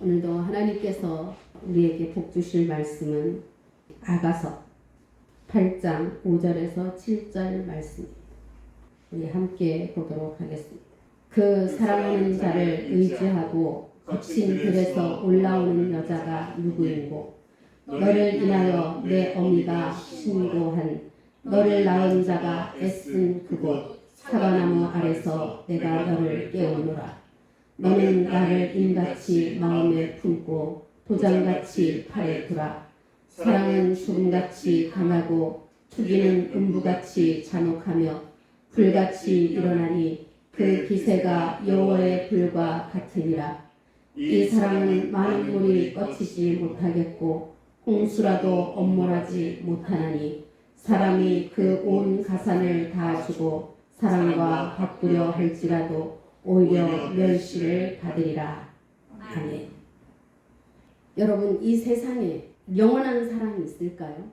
오늘도 하나님께서 우리에게 복 주실 말씀은 아가서 8장 5절에서 7절 말씀입니다. 우리 함께 보도록 하겠습니다. 그 사랑하는 자를 의지하고 거친 들에서 올라오는 여자가 누구인고 너를 인하여 내 어미가 신고한 너를 낳은 자가 애쓴 그곳 사과나무 아래서 내가 너를 깨우노라. 너는 나를 인같이 마음에 품고 도장같이 팔에 두라. 사랑은 죽음같이 강하고 투기는 음부같이 잔혹하며 불같이 일어나니 그 기세가 여호와의 불과 같으니라. 이 사랑은 많은 물이 꺼치지 못하겠고 홍수라도 엄몰하지 못하나니 사람이 그 온 가산을 다 주고 사랑과 바꾸려 할지라도 오히려 멸시를 받으리라. 아멘. 여러분, 이 세상에 영원한 사랑이 있을까요?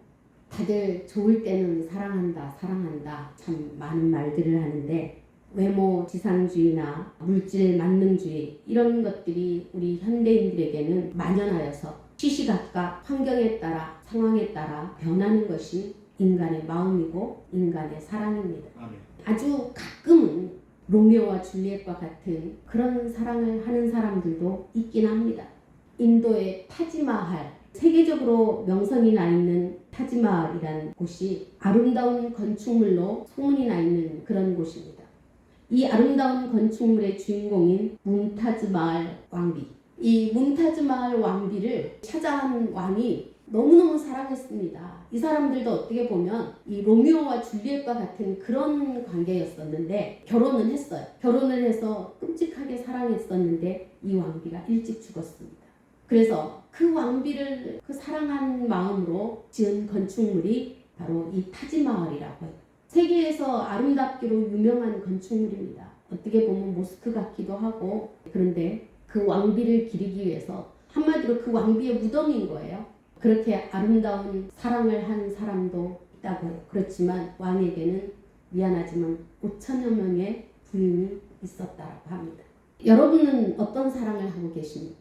다들 좋을 때는 사랑한다, 사랑한다 참 많은 말들을 하는데 외모 지상주의나 물질 만능주의 이런 것들이 우리 현대인들에게는 만연하여서 시시각각 환경에 따라 상황에 따라 변하는 것이 인간의 마음이고 인간의 사랑입니다. 아멘. 아주 가끔은 로미오와 줄리엣과 같은 그런 사랑을 하는 사람들도 있긴 합니다. 인도의 타지마할, 세계적으로 명성이 나 있는 타지마할이라는 곳이 아름다운 건축물로 소문이 나 있는 그런 곳입니다. 이 아름다운 건축물의 주인공인 문타즈마할 왕비, 이 문타즈마할 왕비를 샤자한 왕이 너무너무 사랑했습니다. 이 사람들도 어떻게 보면 이 로미오와 줄리엣과 같은 그런 관계였었는데 결혼은 했어요. 결혼을 해서 끔찍하게 사랑했었는데 이 왕비가 일찍 죽었습니다. 그래서 그 왕비를 그 사랑한 마음으로 지은 건축물이 바로 이 타지마할이라고 해요. 세계에서 아름답기로 유명한 건축물입니다. 어떻게 보면 모스크 같기도 하고, 그런데 그 왕비를 기리기 위해서 한마디로 그 왕비의 무덤인 거예요. 그렇게 아름다운 사랑을 한 사람도 있다고 해요. 그렇지만 왕에게는 미안하지만 5천여 명의 부인이 있었다고 합니다. 여러분은 어떤 사랑을 하고 계십니까?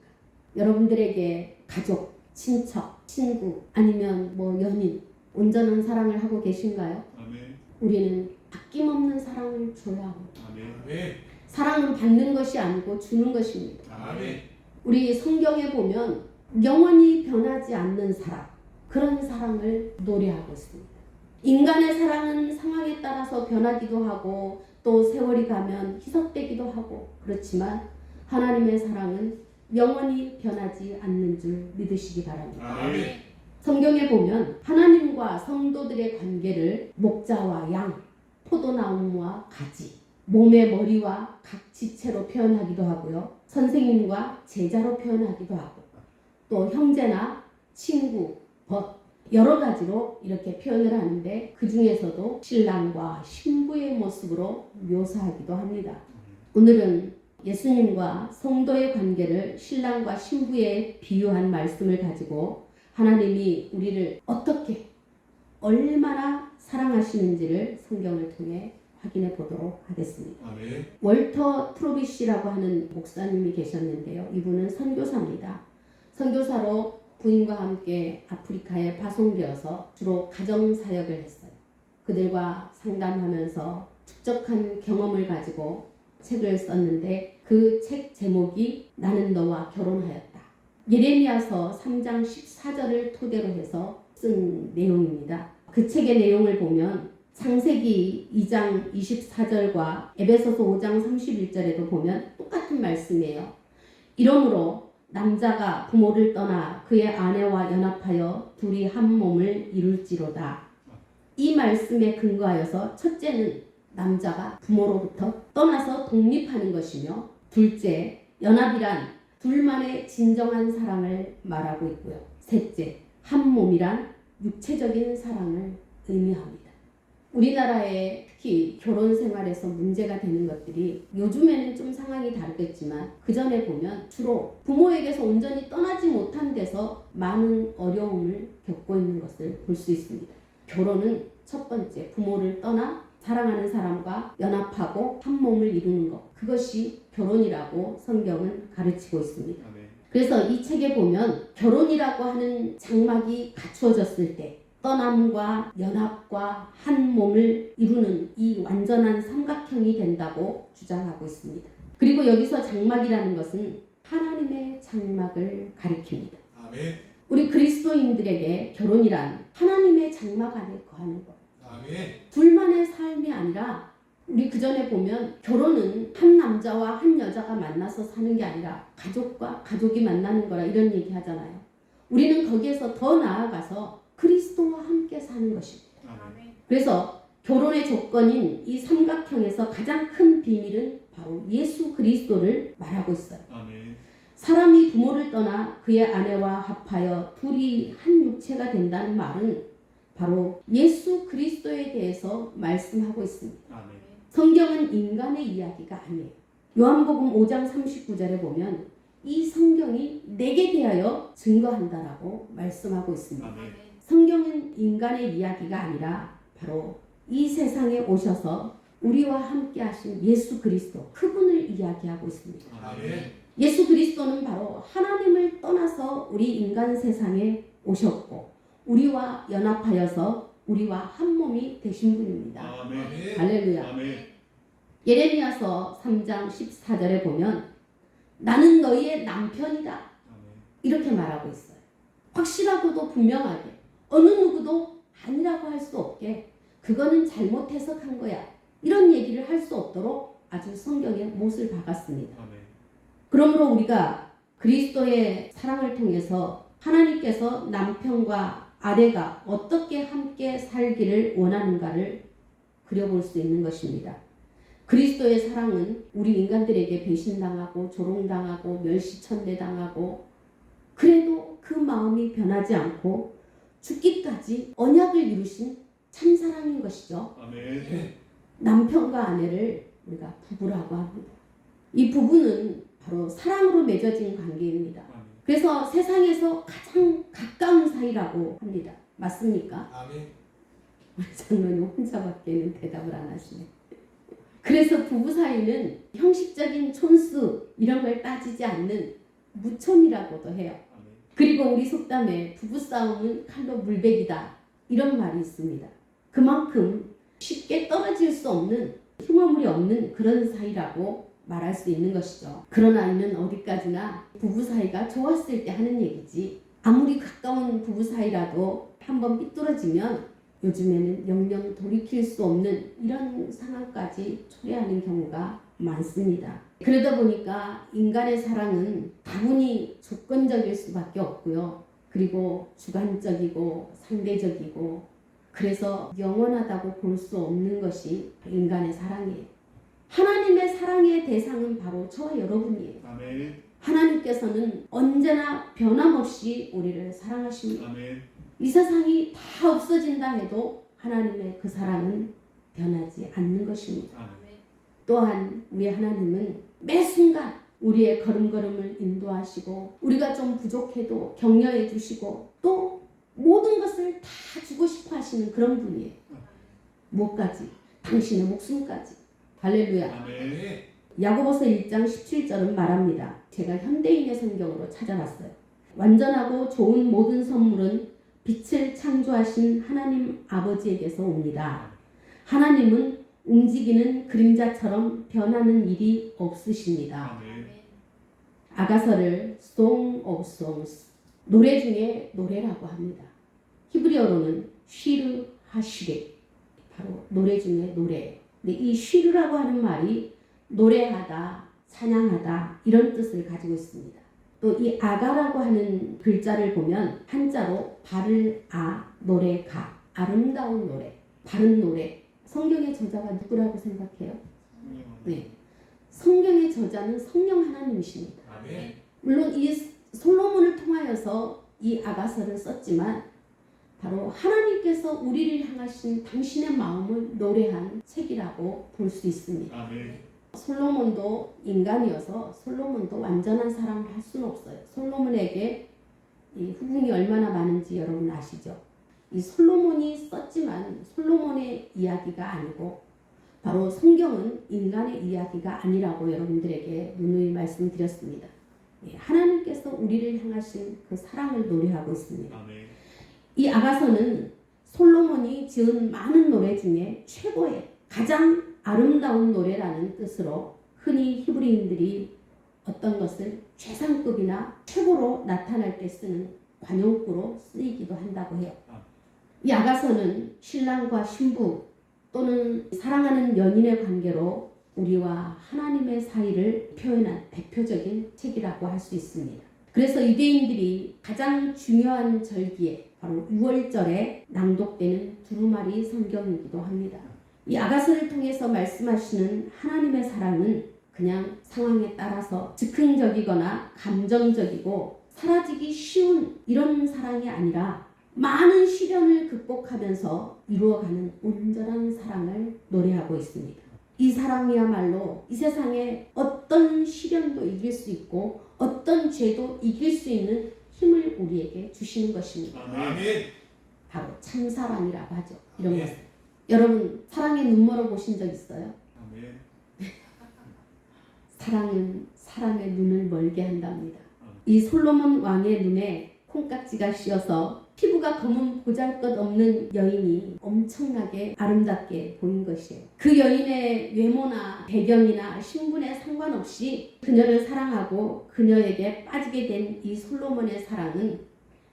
여러분들에게 가족, 친척, 친구 아니면 연인 온전한 사랑을 하고 계신가요? 아멘. 우리는 아낌없는 사랑을 줘야 합니다. 아멘. 사랑은 받는 것이 아니고 주는 것입니다. 아멘. 우리 성경에 보면 영원히 변하지 않는 사랑, 그런 사랑을 노래하고 있습니다. 인간의 사랑은 상황에 따라서 변하기도 하고 또 세월이 가면 희석되기도 하고 그렇지만 하나님의 사랑은 영원히 변하지 않는 줄 믿으시기 바랍니다. 아멘. 성경에 보면 하나님과 성도들의 관계를 목자와 양, 포도나무와 가지, 몸의 머리와 각 지체로 표현하기도 하고요. 선생님과 제자로 표현하기도 하고 또 형제나 친구, 벗 여러 가지로 이렇게 표현을 하는데 그 중에서도 신랑과 신부의 모습으로 묘사하기도 합니다. 오늘은 예수님과 성도의 관계를 신랑과 신부에 비유한 말씀을 가지고 하나님이 우리를 어떻게 얼마나 사랑하시는지를 성경을 통해 확인해 보도록 하겠습니다. 아멘. 월터 트로비시라고 하는 목사님이 계셨는데요. 이분은 선교사입니다. 선교사로 부인과 함께 아프리카에 파송되어서 주로 가정사역을 했어요. 그들과 상담하면서 축적한 경험을 가지고 책을 썼는데 그 책 제목이 나는 너와 결혼하였다. 예레미야서 3장 14절을 토대로 해서 쓴 내용입니다. 그 책의 내용을 보면 창세기 2장 24절과 에베소서 5장 31절에도 보면 똑같은 말씀이에요. 이러므로 남자가 부모를 떠나 그의 아내와 연합하여 둘이 한 몸을 이룰지로다. 이 말씀에 근거하여서 첫째는 남자가 부모로부터 떠나서 독립하는 것이며 둘째, 연합이란 둘만의 진정한 사랑을 말하고 있고요. 셋째, 한 몸이란 육체적인 사랑을 의미합니다. 우리나라에 특히 결혼 생활에서 문제가 되는 것들이 요즘에는 좀 상황이 다르겠지만 그 전에 보면 주로 부모에게서 온전히 떠나지 못한 데서 많은 어려움을 겪고 있는 것을 볼 수 있습니다. 결혼은 첫 번째 부모를 떠나 사랑하는 사람과 연합하고 한 몸을 이루는 것, 그것이 결혼이라고 성경은 가르치고 있습니다. 아멘. 그래서 이 책에 보면 결혼이라고 하는 장막이 갖추어졌을 때 떠남과 연합과 한 몸을 이루는 이 완전한 삼각형이 된다고 주장하고 있습니다. 그리고 여기서 장막이라는 것은 하나님의 장막을 가리킵니다. 아멘. 우리 그리스도인들에게 결혼이란 하나님의 장막 안에 거하는 것. 아멘. 둘만의 삶이 아니라 우리 그 전에 보면 결혼은 한 남자와 한 여자가 만나서 사는 게 아니라 가족과 가족이 만나는 거라 이런 얘기 하잖아요. 우리는 거기에서 더 나아가서 그리스도와 함께 사는 것입니다. 아멘. 그래서 결혼의 조건인 이 삼각형에서 가장 큰 비밀은 바로 예수 그리스도를 말하고 있어요. 아멘. 사람이 부모를 떠나 그의 아내와 합하여 둘이 한 육체가 된다는 말은 바로 예수 그리스도에 대해서 말씀하고 있습니다. 아멘. 성경은 인간의 이야기가 아니에요. 요한복음 5장 39절에 보면 이 성경이 내게 대하여 증거한다라고 말씀하고 있습니다. 아멘. 성경은 인간의 이야기가 아니라 바로 이 세상에 오셔서 우리와 함께 하신 예수 그리스도 그분을 이야기하고 있습니다. 아멘. 예수 그리스도는 바로 하나님을 떠나서 우리 인간 세상에 오셨고 우리와 연합하여서 우리와 한 몸이 되신 분입니다. 아멘. 할렐루야. 아멘. 예레미야서 3장 14절에 보면 나는 너희의 남편이다 아멘. 이렇게 말하고 있어요. 확실하고도 분명하게 어느 누구도 아니라고 할 수 없게 그거는 잘못 해석한 거야 이런 얘기를 할 수 없도록 아주 성경에 못을 박았습니다. 아멘. 그러므로 우리가 그리스도의 사랑을 통해서 하나님께서 남편과 아내가 어떻게 함께 살기를 원하는가를 그려볼 수 있는 것입니다. 그리스도의 사랑은 우리 인간들에게 배신당하고 조롱당하고 멸시천대당하고 그래도 그 마음이 변하지 않고 죽기까지 언약을 이루신 참사랑인 것이죠. 아멘. 남편과 아내를 우리가 부부라고 합니다. 이 부부는 바로 사랑으로 맺어진 관계입니다. 아멘. 그래서 세상에서 가장 가까운 사이라고 합니다. 맞습니까? 아멘. 우리 장로님 혼자밖에는 대답을 안 하시네. 그래서 부부 사이는 형식적인 촌수 이런 걸 따지지 않는 무촌이라고도 해요. 아멘. 그리고 우리 속담에 부부싸움은 칼로 물베기다 이런 말이 있습니다. 그만큼 쉽게 떨어질 수 없는 흉어물이 없는 그런 사이라고 말할 수 있는 것이죠. 그러나 이는 어디까지나 부부 사이가 좋았을 때 하는 얘기지 아무리 가까운 부부 사이라도 한번 삐뚤어지면 요즘에는 영영 돌이킬 수 없는 이런 상황까지 초래하는 경우가 많습니다. 그러다 보니까 인간의 사랑은 다분히 조건적일 수밖에 없고요. 그리고 주관적이고 상대적이고 그래서 영원하다고 볼 수 없는 것이 인간의 사랑이에요. 하나님의 사랑의 대상은 바로 저와 여러분이에요. 아멘. 하나님께서는 언제나 변함없이 우리를 사랑하십니다. 아멘. 이 세상이 다 없어진다 해도 하나님의 그 사랑은 변하지 않는 것입니다. 아멘. 또한 우리 하나님은 매 순간 우리의 걸음걸음을 인도하시고 우리가 좀 부족해도 격려해 주시고 또 모든 것을 다 주고 싶어 하시는 그런 분이에요. 무엇까지? 당신의 목숨까지. 할렐루야. 아멘. 야고보서 1장 17절은 말합니다. 제가 현대인의 성경으로 찾아봤어요. 완전하고 좋은 모든 선물은 빛을 창조하신 하나님 아버지에게서 옵니다. 하나님은 움직이는 그림자처럼 변하는 일이 없으십니다. 아멘. 아가서를 Song of Songs, 노래 중에 노래라고 합니다. 히브리어로는 쉬르 하시레, 바로 노래 중에 노래. 근데 이 쉬르라고 하는 말이 노래하다, 찬양하다 이런 뜻을 가지고 있습니다. 또 이 아가라고 하는 글자를 보면 한자로 발을 노래가, 아름다운 노래, 바른 노래. 성경의 저자가 누구라고 생각해요? 네, 성경의 저자는 성령 하나님이십니다. 아멘. 물론 이 솔로몬을 통하여서 이 아가서를 썼지만 바로 하나님께서 우리를 향하신 당신의 마음을 노래한 책이라고 볼 수 있습니다. 아멘. 솔로몬도 인간이어서 솔로몬도 완전한 사랑을 할 수는 없어요. 솔로몬에게 이 후궁이 얼마나 많은지 여러분 아시죠? 이 솔로몬이 썼지만 솔로몬의 이야기가 아니고 바로 성경은 인간의 이야기가 아니라고 여러분들에게 누누이 말씀드렸습니다. 하나님께서 우리를 향하신 그 사랑을 노래하고 있습니다. 아멘. 이 아가서는 솔로몬이 지은 많은 노래 중에 최고의 가장 아름다운 노래라는 뜻으로 흔히 히브리인들이 어떤 것을 최상급이나 최고로 나타날 때 쓰는 관용구로 쓰이기도 한다고 해요. 이 아가서는 신랑과 신부 또는 사랑하는 연인의 관계로 우리와 하나님의 사이를 표현한 대표적인 책이라고 할 수 있습니다. 그래서 유대인들이 가장 중요한 절기에 바로 6월절에 낭독되는 두루마리 성경이기도 합니다. 이 아가서를 통해서 말씀하시는 하나님의 사랑은 그냥 상황에 따라서 즉흥적이거나 감정적이고 사라지기 쉬운 이런 사랑이 아니라 많은 시련을 극복하면서 이루어가는 온전한 사랑을 노래하고 있습니다. 이 사랑이야말로 이 세상에 어떤 시련도 이길 수 있고 어떤 죄도 이길 수 있는 힘을 우리에게 주시는 것입니다. 아멘. 바로 참사랑이라고 하죠. 이런 것을. 여러분 사랑의 눈멀어 보신 적 있어요? 아멘. 사랑은 사람의 눈을 멀게 한답니다. 이 솔로몬 왕의 눈에 콩깍지가 씌어서 피부가 검은 보잘것없는 여인이 엄청나게 아름답게 보인 것이에요. 그 여인의 외모나 배경이나 신분에 상관없이 그녀를 사랑하고 그녀에게 빠지게 된 이 솔로몬의 사랑은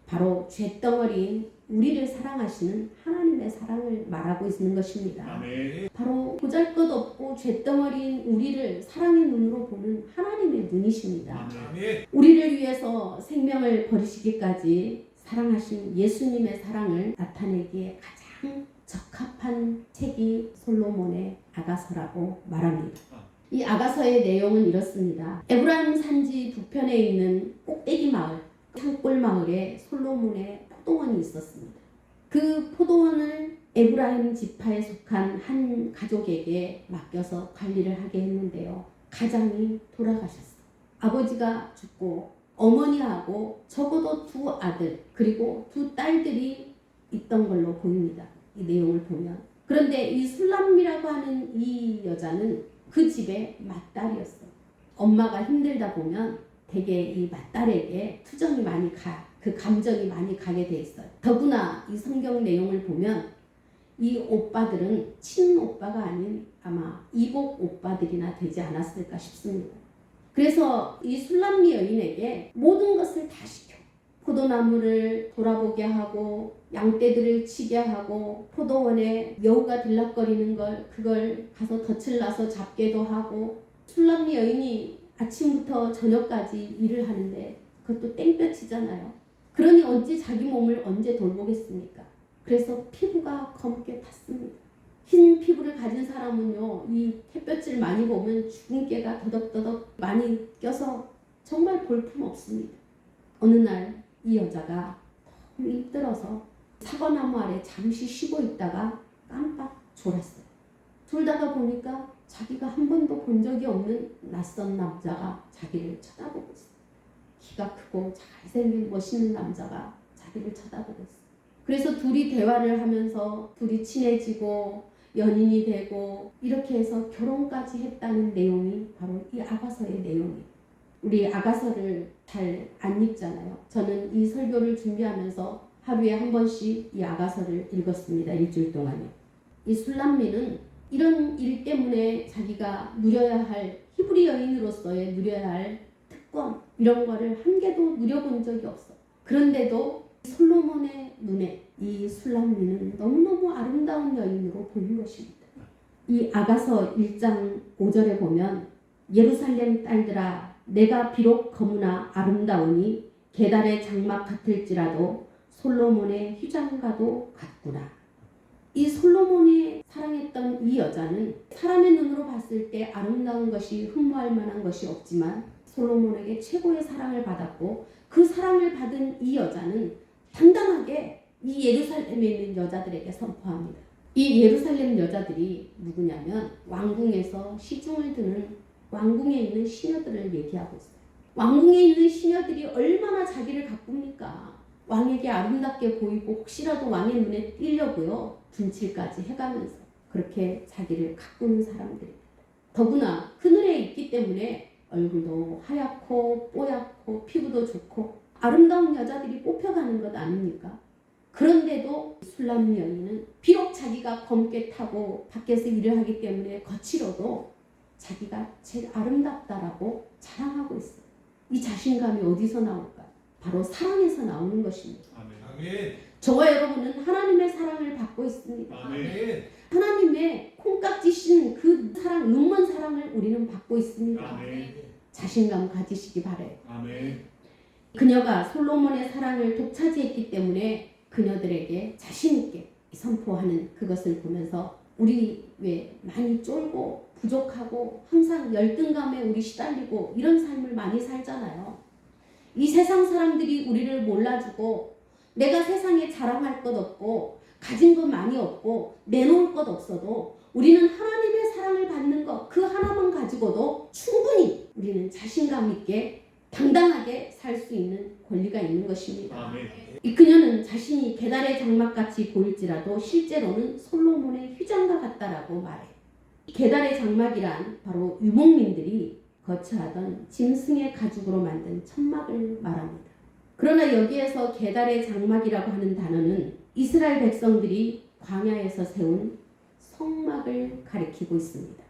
바로 쇳덩어리인 우리를 사랑하시는 하나님의 사랑을 말하고 있는 것입니다. 아멘. 바로 보잘것없고 쇳덩어리인 우리를 사랑의 눈으로 보는 하나님의 눈이십니다. 아멘. 우리를 위해서 생명을 버리시기까지 사랑하신 예수님의 사랑을 나타내기에 가장 적합한 책이 솔로몬의 아가서라고 말합니다. 이 아가서의 내용은 이렇습니다. 에브라임 산지 북편에 있는 꼭대기 마을, 산골 마을에 솔로몬의 포도원이 있었습니다. 그 포도원을 에브라임 지파에 속한 한 가족에게 맡겨서 관리를 하게 했는데요. 가장이 돌아가셨어요. 아버지가 죽고 어머니하고 적어도 2 아들 그리고 2 딸들이 있던 걸로 보입니다. 이 내용을 보면. 그런데 이 술람미라고 하는 이 여자는 그 집의 맏딸이었어요. 엄마가 힘들다 보면 되게 이 맏딸에게 투정이 많이 그 감정이 많이 가게 돼 있어요. 더구나 이 성경 내용을 보면 이 오빠들은 친오빠가 아닌 아마 이복 오빠들이나 되지 않았을까 싶습니다. 그래서 이 술람미 여인에게 모든 것을 다 시켜. 포도나무를 돌아보게 하고 양떼들을 치게 하고 포도원에 여우가 들락거리는 그걸 가서 덫을 놔서 잡게도 하고 술람미 여인이 아침부터 저녁까지 일을 하는데 그것도 땡볕이잖아요. 그러니 언제 자기 몸을 언제 돌보겠습니까? 그래서 피부가 검게 탔습니다. 흰 피부를 가진 사람은요, 이 햇볕을 많이 보면 주근깨가 더덕더덕 많이 껴서 정말 볼품 없습니다. 어느 날 이 여자가 너무 힘들어서 사과나무 아래 잠시 쉬고 있다가 깜빡 졸았어요. 졸다가 보니까 자기가 한 번도 본 적이 없는 낯선 남자가 자기를 쳐다보고 있어요. 키가 크고 잘생긴 멋있는 남자가 자기를 쳐다보고 있어요. 그래서 둘이 대화를 하면서 둘이 친해지고 연인이 되고 이렇게 해서 결혼까지 했다는 내용이 바로 이 아가서의 내용이에요. 우리 아가서를 잘 안 읽잖아요. 저는 이 설교를 준비하면서 하루에 한 번씩 이 아가서를 읽었습니다. 일주일 동안요. 이 술람미는 이런 일 때문에 자기가 누려야 할 히브리 여인으로서의 누려야 할 특권 이런 거를 한 개도 누려본 적이 없어. 그런데도 솔로몬의 눈에 이 술람미는 너무너무 아름다운 여인으로 보인 것입니다. 이 아가서 1장 5절에 보면 예루살렘 딸들아 내가 비록 거무나 아름다우니 게달의 장막 같을지라도 솔로몬의 휴장과도 같구나. 이 솔로몬이 사랑했던 이 여자는 사람의 눈으로 봤을 때 아름다운 것이 흠모할 만한 것이 없지만 솔로몬에게 최고의 사랑을 받았고 그 사랑을 받은 이 여자는 당당하게 이 예루살렘에 있는 여자들에게 선포합니다. 이 예루살렘 여자들이 누구냐면 왕궁에서 시중을 드는 왕궁에 있는 시녀들을 얘기하고 있어요. 왕궁에 있는 시녀들이 얼마나 자기를 가꿉니까? 왕에게 아름답게 보이고 혹시라도 왕의 눈에 띄려고요. 분칠까지 해가면서 그렇게 자기를 가꾸는 사람들입니다. 더구나 그늘에 있기 때문에 얼굴도 하얗고 뽀얗고 피부도 좋고 아름다운 여자들이 뽑혀가는 것 아닙니까? 그런데도 술람 여인은 비록 자기가 검게 타고 밖에서 일을 하기 때문에 거칠어도 자기가 제일 아름답다라고 자랑하고 있어요. 이 자신감이 어디서 나올까요? 바로 사랑에서 나오는 것입니다. 아멘. 저와 여러분은 하나님의 사랑을 받고 있습니다. 아멘. 하나님의 콩깍지신 그 사랑, 눈먼 사랑을 우리는 받고 있습니다. 아멘. 자신감 가지시기 바래요. 아멘. 그녀가 솔로몬의 사랑을 독차지했기 때문에 그녀들에게 자신있게 선포하는 그것을 보면서 우리 왜 많이 쫄고 부족하고 항상 열등감에 우리 시달리고 이런 삶을 많이 살잖아요. 이 세상 사람들이 우리를 몰라주고 내가 세상에 자랑할 것 없고 가진 것 많이 없고 내놓을 것 없어도 우리는 하나님의 사랑을 받는 것 그 하나만 가지고도 충분히 우리는 자신감 있게 당당하게 살 수 있는 권리가 있는 것입니다. 아멘. 이 그녀는 자신이 계달의 장막같이 보일지라도 실제로는 솔로몬의 휘장과 같다라고 말해요. 계달의 장막이란 바로 유목민들이 거처하던 짐승의 가죽으로 만든 천막을 말합니다. 그러나 여기에서 계달의 장막이라고 하는 단어는 이스라엘 백성들이 광야에서 세운 성막을 가리키고 있습니다.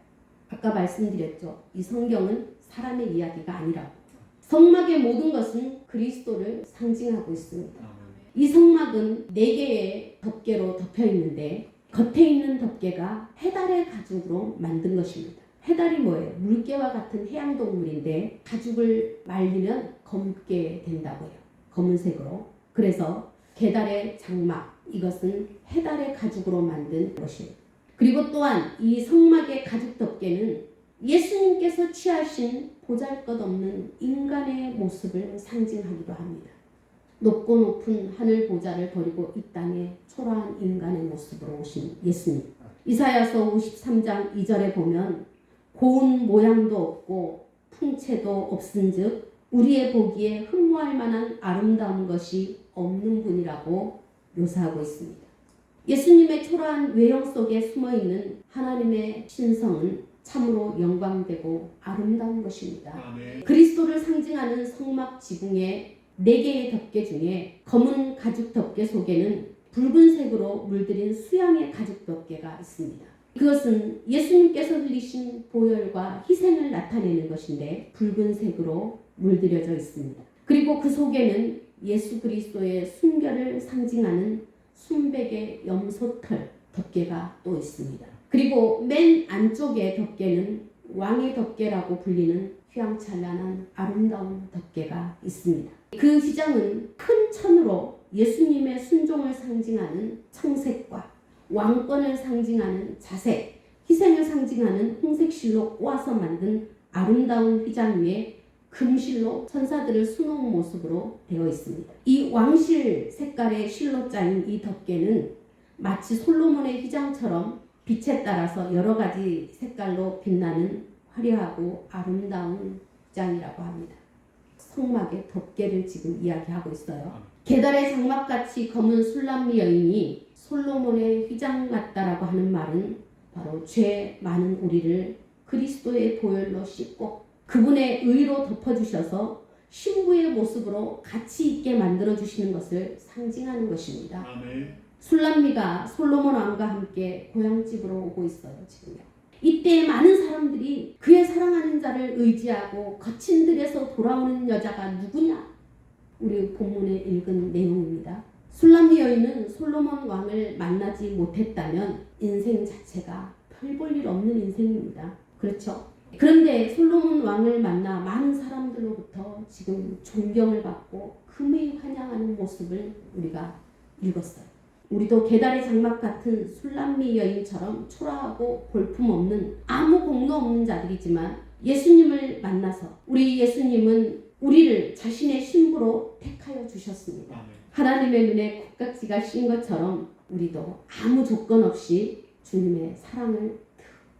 아까 말씀드렸죠. 이 성경은 사람의 이야기가 아니라고. 성막의 모든 것은 그리스도를 상징하고 있습니다. 이 성막은 4개의 덮개로 덮여 있는데 겉에 있는 덮개가 해달의 가죽으로 만든 것입니다. 해달이 뭐예요? 물개와 같은 해양동물인데 가죽을 말리면 검게 된다고요. 검은색으로. 그래서 계달의 장막, 이것은 해달의 가죽으로 만든 것이에요. 그리고 또한 이 성막의 가죽 덮개는 예수님께서 취하신 보잘것없는 인간의 모습을 상징하기도 합니다. 높고 높은 하늘 보좌를 버리고 이 땅에 초라한 인간의 모습으로 오신 예수님. 이사야서 53장 2절에 보면 고운 모양도 없고 풍채도 없은즉 우리의 보기에 흠모할 만한 아름다운 것이 없는 분이라고 묘사하고 있습니다. 예수님의 초라한 외형 속에 숨어있는 하나님의 신성은 참으로 영광되고 아름다운 것입니다. 아멘. 그리스도를 상징하는 성막 지붕의 4개의 덮개 중에 검은 가죽 덮개 속에는 붉은색으로 물들인 수양의 가죽 덮개가 있습니다. 그것은 예수님께서 흘리신 보혈과 희생을 나타내는 것인데 붉은색으로 물들여져 있습니다. 그리고 그 속에는 예수 그리스도의 순결을 상징하는 순백의 염소털 덮개가 또 있습니다. 그리고 맨 안쪽의 덮개는 왕의 덮개라고 불리는 휘황찬란한 아름다운 덮개가 있습니다. 그 휘장은 큰 천으로 예수님의 순종을 상징하는 청색과 왕권을 상징하는 자색, 희생을 상징하는 홍색실로 꼬아서 만든 아름다운 휘장 위에 금실로 천사들을 수놓은 모습으로 되어 있습니다. 이 왕실 색깔의 실로 짜인 이 덮개는 마치 솔로몬의 휘장처럼 빛에 따라서 여러 가지 색깔로 빛나는 화려하고 아름다운 휘장이라고 합니다. 성막의 덮개를 지금 이야기하고 있어요. 계달의 장막같이 검은 술람미 여인이 솔로몬의 휘장 같다라고 하는 말은 바로 죄 많은 우리를 그리스도의 보혈로 씻고 그분의 의로 덮어주셔서 신부의 모습으로 가치 있게 만들어주시는 것을 상징하는 것입니다. 아멘. 술람미가 솔로몬 왕과 함께 고향집으로 오고 있어요. 지금요. 이때 많은 사람들이 그의 사랑하는 자를 의지하고 거친 들에서 돌아오는 여자가 누구냐? 우리 본문에 읽은 내용입니다. 술람미 여인은 솔로몬 왕을 만나지 못했다면 인생 자체가 별 볼 일 없는 인생입니다. 그렇죠? 그런데 솔로몬 왕을 만나 많은 사람들로부터 지금 존경을 받고 금이 환영하는 모습을 우리가 읽었어요. 우리도 계달의 장막 같은 술람미 여인처럼 초라하고 볼품없는 아무 공로 없는 자들이지만 예수님을 만나서 우리 예수님은 우리를 자신의 신부로 택하여 주셨습니다. 아멘. 하나님의 눈에 콩깍지가 씌인 것처럼 우리도 아무 조건 없이 주님의 사랑을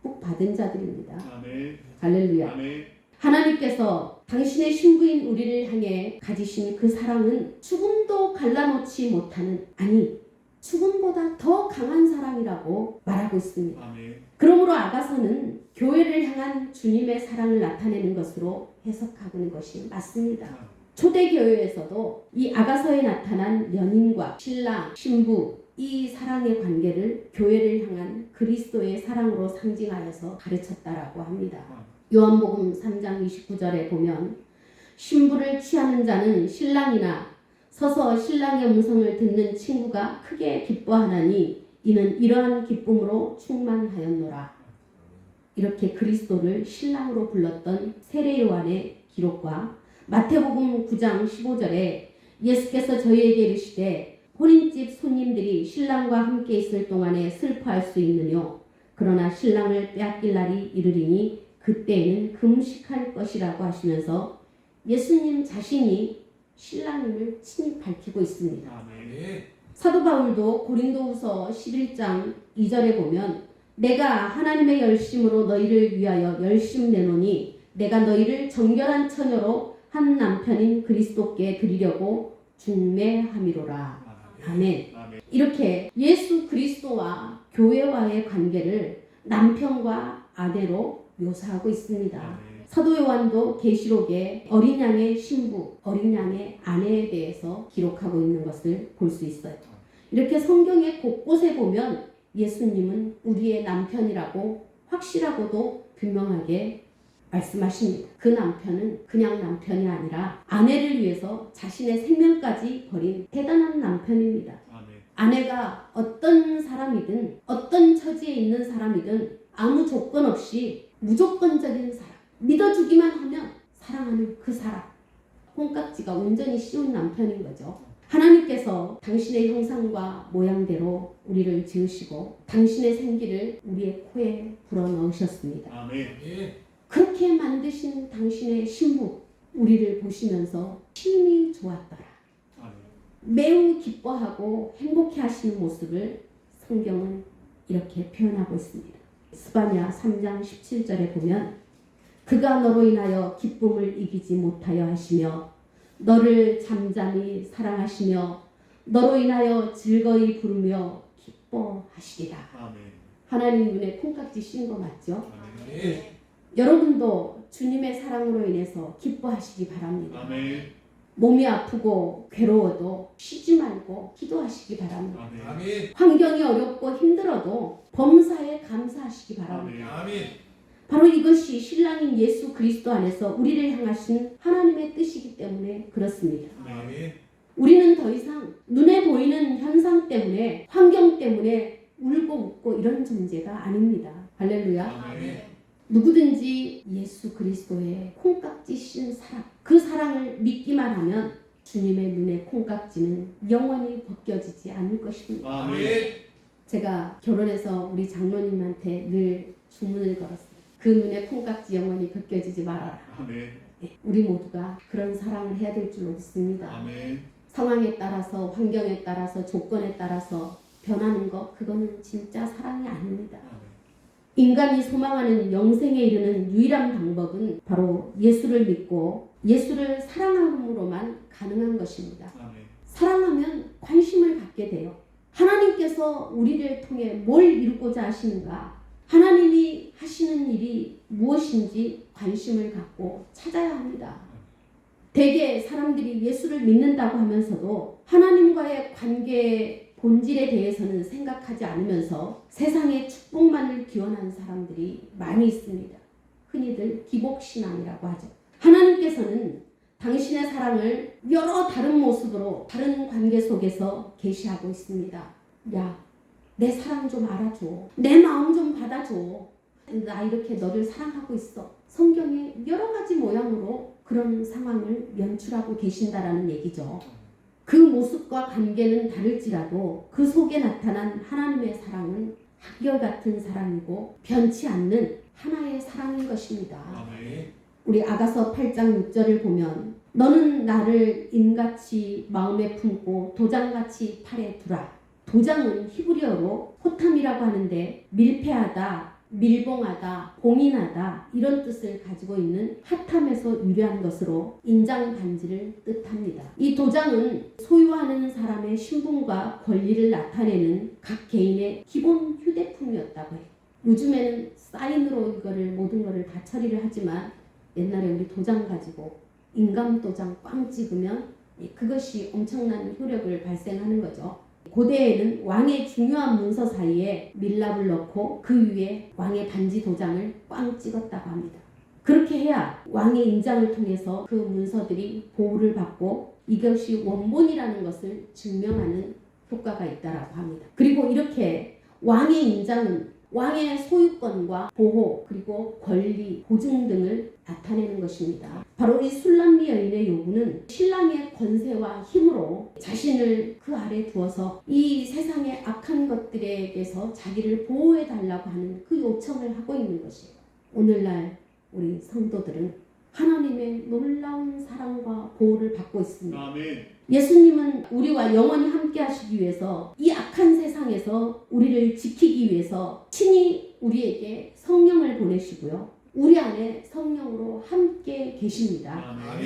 듬뿍 받은 자들입니다. 아멘. 할렐루야. 아멘. 하나님께서 당신의 신부인 우리를 향해 가지신 그 사랑은 죽음도 갈라놓지 못하는, 아니 죽음보다 더 강한 사랑이라고 말하고 있습니다. 아멘. 그러므로 아가서는 교회를 향한 주님의 사랑을 나타내는 것으로 해석하는 것이 맞습니다. 초대교회에서도 이 아가서에 나타난 연인과 신랑, 신부 이 사랑의 관계를 교회를 향한 그리스도의 사랑으로 상징하여서 가르쳤다라고 합니다. 요한복음 3장 29절에 보면 신부를 취하는 자는 신랑이나 서서 신랑의 음성을 듣는 친구가 크게 기뻐하나니 이는 이러한 기쁨으로 충만하였노라. 이렇게 그리스도를 신랑으로 불렀던 세례 요한의 기록과 마태복음 9장 15절에 예수께서 저희에게 이르시되 혼인집 손님들이 신랑과 함께 있을 동안에 슬퍼할 수 있느뇨. 그러나 신랑을 빼앗길 날이 이르리니 그때에는 금식할 것이라고 하시면서 예수님 자신이 신랑임을 친히 밝히고 있습니다. 아멘. 사도 바울도 고린도후서 11장 2절에 보면 내가 하나님의 열심으로 너희를 위하여 열심 내노니 내가 너희를 정결한 처녀로 한 남편인 그리스도께 드리려고 중매함이로라. 아멘. 아멘. 이렇게 예수 그리스도와 교회와의 관계를 남편과 아내로 묘사하고 있습니다. 아멘. 사도 요한도 계시록에 어린 양의 신부, 어린 양의 아내에 대해서 기록하고 있는 것을 볼 수 있어요. 이렇게 성경의 곳곳에 보면 예수님은 우리의 남편이라고 확실하고도 분명하게 말씀하십니다. 그 남편은 그냥 남편이 아니라 아내를 위해서 자신의 생명까지 버린 대단한 남편입니다. 아멘. 아내가 어떤 사람이든 어떤 처지에 있는 사람이든 아무 조건 없이 무조건적인 사랑, 믿어주기만 하면 사랑하는 그 사람, 콩깍지가 온전히 씌운 남편인 거죠. 하나님께서 당신의 형상과 모양대로 우리를 지으시고 당신의 생기를 우리의 코에 불어넣으셨습니다. 아멘. 그렇게 만드신 당신의 신부 우리를 보시면서 심히 좋았더라. 아멘. 매우 기뻐하고 행복해 하시는 모습을 성경은 이렇게 표현하고 있습니다. 스바냐 3장 17절에 보면 그가 너로 인하여 기쁨을 이기지 못하여 하시며 너를 잠잠히 사랑하시며 너로 인하여 즐거이 부르며 기뻐하시리라. 아멘. 하나님 눈에 콩깍지 씌운 거 맞죠? 아멘. 여러분도 주님의 사랑으로 인해서 기뻐하시기 바랍니다. 아멘. 몸이 아프고 괴로워도 쉬지 말고 기도하시기 바랍니다. 아멘. 환경이 어렵고 힘들어도 범사에 감사하시기 바랍니다. 아멘. 바로 이것이 신랑인 예수 그리스도 안에서 우리를 향하신 하나님의 뜻이기 때문에 그렇습니다. 아멘. 우리는 더 이상 눈에 보이는 현상 때문에 환경 때문에 울고 웃고 이런 존재가 아닙니다. 할렐루야. 아멘. 누구든지 예수 그리스도의 콩깍지 씌운 사랑, 그 사랑을 믿기만 하면 주님의 눈의 콩깍지는 영원히 벗겨지지 않을 것입니다. 아멘. 제가 결혼해서 우리 장로님한테 늘 주문을 걸었어요. 그 눈의 콩깍지 영원히 벗겨지지 말아라. 아멘. 우리 모두가 그런 사랑을 해야 될 줄로 믿습니다. 아멘. 상황에 따라서, 환경에 따라서, 조건에 따라서 변하는 것, 그거는 진짜 사랑이 아닙니다. 인간이 소망하는 영생에 이르는 유일한 방법은 바로 예수를 믿고 예수를 사랑함으로만 가능한 것입니다. 아멘. 사랑하면 관심을 갖게 돼요. 하나님께서 우리를 통해 뭘 이루고자 하시는가? 하나님이 하시는 일이 무엇인지 관심을 갖고 찾아야 합니다. 대개 사람들이 예수를 믿는다고 하면서도 하나님과의 관계의 본질에 대해서는 생각하지 않으면서 세상의 축복만을 기원하는 사람들이 많이 있습니다. 흔히들 기복신앙이라고 하죠. 하나님께서는 당신의 사랑을 여러 다른 모습으로 다른 관계 속에서 계시하고 있습니다. 야, 내 사랑 좀 알아줘. 내 마음 좀 받아줘. 나 이렇게 너를 사랑하고 있어. 성경에 여러 가지 모양으로 그런 상황을 연출하고 계신다라는 얘기죠. 그 모습과 관계는 다를지라도 그 속에 나타난 하나님의 사랑은 한결같은 사랑이고 변치 않는 하나의 사랑인 것입니다. 아멘. 우리 아가서 8장 6절을 보면 너는 나를 인같이 마음에 품고 도장같이 팔에 두라. 도장은 히브리어로 호탐이라고 하는데 밀폐하다, 밀봉하다, 봉인하다 이런 뜻을 가지고 있는 핫함에서 유래한 것으로 인장 반지를 뜻합니다. 이 도장은 소유하는 사람의 신분과 권리를 나타내는 각 개인의 기본 휴대품이었다고 해요. 요즘에는 사인으로 이거를 모든 거를 다 처리를 하지만 옛날에 우리 도장 가지고 인감 도장 꽝 찍으면 그것이 엄청난 효력을 발생하는 거죠. 고대에는 왕의 중요한 문서 사이에 밀랍을 넣고 그 위에 왕의 반지 도장을 꽝 찍었다고 합니다. 그렇게 해야 왕의 인장을 통해서 그 문서들이 보호를 받고 이것이 원본이라는 것을 증명하는 효과가 있다고 합니다. 그리고 이렇게 왕의 인장은 왕의 소유권과 보호 그리고 권리, 보증 등을 나타내는 것입니다. 바로 이 술람미 여인의 요구는 신랑의 권세와 힘으로 자신을 그 아래 두어서 이 세상의 악한 것들에게서 자기를 보호해 달라고 하는 그 요청을 하고 있는 것이에요. 오늘날 우리 성도들은 하나님의 놀라운 사랑과 보호를 받고 있습니다. 아멘. 예수님은 우리와 영원히 함께 하시기 위해서 이 악한 세상에서 우리를 지키기 위해서 친히 우리에게 성령을 보내시고요. 우리 안에 성령으로 함께 계십니다. 아멘.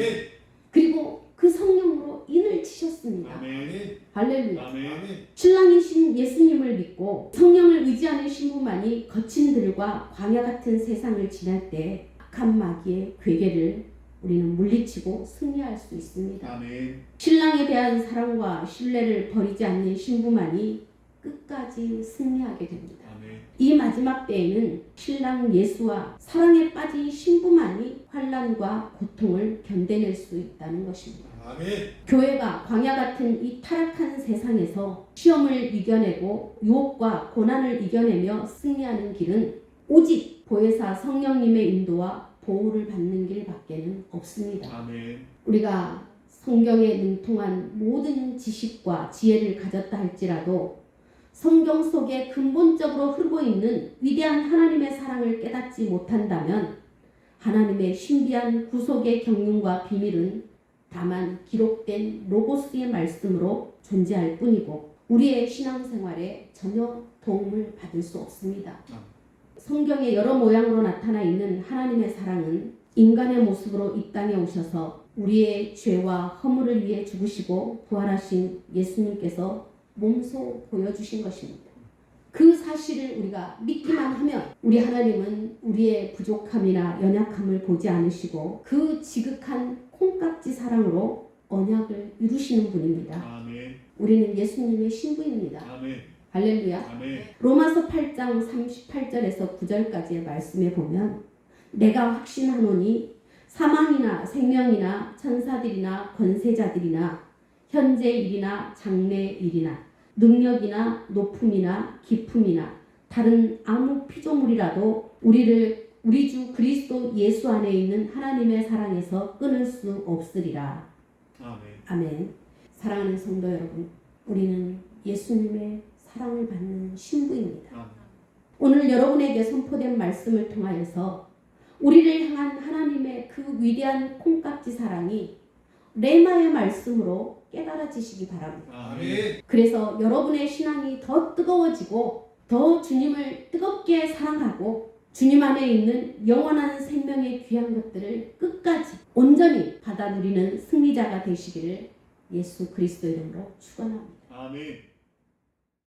그리고 그 성령으로 인을 치셨습니다. 아멘. 할렐루야. 아멘. 신랑이신 예수님을 믿고 성령을 의지하는 신부만이 거친 들과 광야 같은 세상을 지날 때 악한 마귀의 괴계를 우리는 물리치고 승리할 수 있습니다. 아멘. 신랑에 대한 사랑과 신뢰를 버리지 않는 신부만이 끝까지 승리하게 됩니다. 아멘. 이 마지막 때에는 신랑 예수와 사랑에 빠진 신부만이 환난과 고통을 견뎌낼 수 있다는 것입니다. 아멘. 교회가 광야 같은 이 타락한 세상에서 시험을 이겨내고 유혹과 고난을 이겨내며 승리하는 길은 오직 보혜사 성령님의 인도와 보호를 받는 길밖에는 없습니다. 아멘. 우리가 성경에 능통한 모든 지식과 지혜를 가졌다 할지라도 성경 속에 근본적으로 흐르고 있는 위대한 하나님의 사랑을 깨닫지 못한다면 하나님의 신비한 구속의 경륜과 비밀은 다만 기록된 로고스의 말씀으로 존재할 뿐이고 우리의 신앙생활에 전혀 도움을 받을 수 없습니다. 성경의 여러 모양으로 나타나 있는 하나님의 사랑은 인간의 모습으로 이 땅에 오셔서 우리의 죄와 허물을 위해 죽으시고 부활하신 예수님께서 몸소 보여주신 것입니다. 그 사실을 우리가 믿기만 하면 우리 하나님은 우리의 부족함이나 연약함을 보지 않으시고 그 지극한 콩깍지 사랑으로 언약을 이루시는 분입니다. 아멘. 우리는 예수님의 신부입니다. 아멘. 할렐루야. 아멘. 로마서 8장 38절에서 9절까지의 말씀에 보면 내가 확신하노니 사망이나 생명이나 천사들이나 권세자들이나 현재 일이나 장래 일이나 능력이나 높음이나 깊음이나 다른 아무 피조물이라도 우리 주 그리스도 예수 안에 있는 하나님의 사랑에서 끊을 수 없으리라. 아멘. 아멘. 사랑하는 성도 여러분, 우리는 예수님의 사랑을 받는 신부입니다. 아멘. 오늘 여러분에게 선포된 말씀을 통하여서 우리를 향한 하나님의 그 위대한 콩깍지 사랑이 레마의 말씀으로 깨달아지시기 바랍니다. 아멘. 그래서 여러분의 신앙이 더 뜨거워지고 더 주님을 뜨겁게 사랑하고 주님 안에 있는 영원한 생명의 귀한 것들을 끝까지 온전히 받아 누리는 승리자가 되시기를 예수 그리스도 이름으로 축원합니다. 아멘.